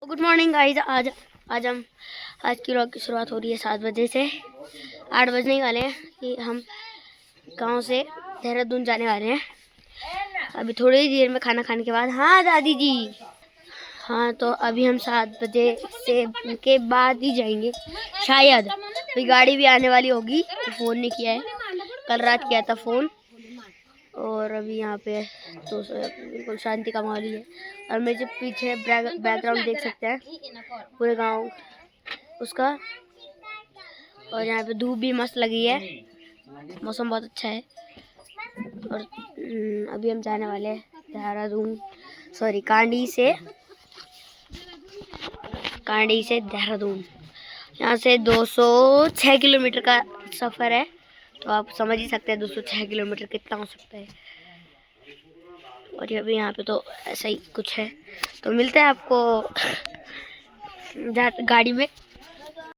Good morning guys. आज की vlog की शुरुआत हो रही है 7 बजे से। 8 बजने वाले हैं कि हम गांव से देहरादून जाने वाले हैं। अभी थोड़ी ही देर में खाना खाने के बाद। हाँ दादी जी। हाँ तो अभी हम 7 बजे से के बाद ही जाएंगे शायद। अभी गाड़ी भी आने वाली होगी तो फ़ोन नहीं किया है, कल रात किया था फ़ोन। और अभी यहाँ पे तो बिल्कुल शांति का माहौल है। और मेरे पीछे बैकग्राउंड देख सकते हैं पूरे गांव उसका। और यहाँ पे धूप भी मस्त लगी है, मौसम बहुत अच्छा है। और अभी हम जाने वाले हैं देहरादून, सॉरी कांडी से देहरादून। यहाँ से 206 किलोमीटर का सफ़र है, तो आप समझ ही सकते हैं 206 किलोमीटर कितना हो सकता है। और अभी यहाँ पे तो ऐसा ही कुछ है, तो मिलते हैं आपको गाड़ी में।